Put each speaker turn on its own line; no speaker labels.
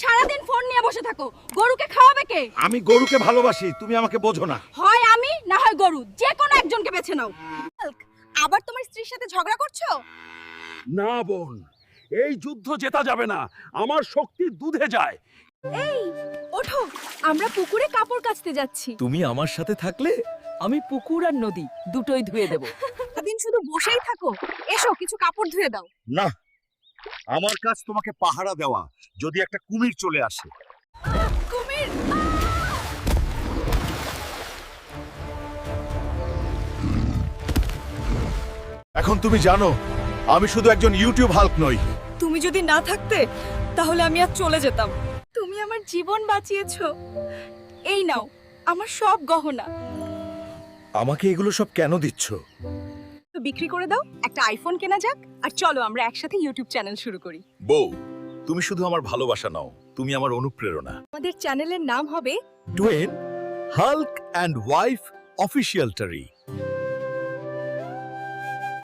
সারাদিন ফোন নিয়ে বসে থাকো, গরুকে খাওয়াবে কে?
আমি গরুকে ভালোবাসি, তুমি আমাকে বোঝো না।
হয় আমি না হয় গরু, যে কোনো একজনকে বেছে নাও। আবার তোমার স্ত্রীর সাথে ঝগড়া করছো?
না বোন, এই যুদ্ধ জেতা যাবে না, আমার শক্তি দুধে যায়।
এই ওঠো, আমরা পুকুরে কাপড় কাচতে যাচ্ছি।
তুমি আমার সাথে থাকলে আমি পুকুর আর নদী দুটোই ধুয়ে দেব।
দিন শুধু বসেই থাকো, এসো কিছু কাপড় ধুয়ে দাও।
না, আমার কাজ তোমাকে পাহারা দেওয়া, যদি একটা কুমির চলে আসে।
কুমির!
এখন তুমি জানো, আমি শুধু একজন ইউটিউব হাল্ক নই।
তুমি যদি না থাকতে তাহলে আমি আর চলে যেতাম। তুমি আমার জীবন বাঁচিয়েছো। এই নাও আমার সব গহনা।
আমাকে এগুলো সব কেন দিচ্ছ?
তো বিক্রি করে দাও, একটা আইফোন কেনা যাক, আর চলো আমরা একসাথে ইউটিউব চ্যানেল শুরু করি।
বউ, তুমি শুধু আমার ভালোবাসা নাও, তুমি আমার অনুপ্রেরণা।
আমাদের চ্যানেলের নাম হবে
টুয়েন হাল্ক অ্যান্ড ওয়াইফ অফিসিয়াল টারি।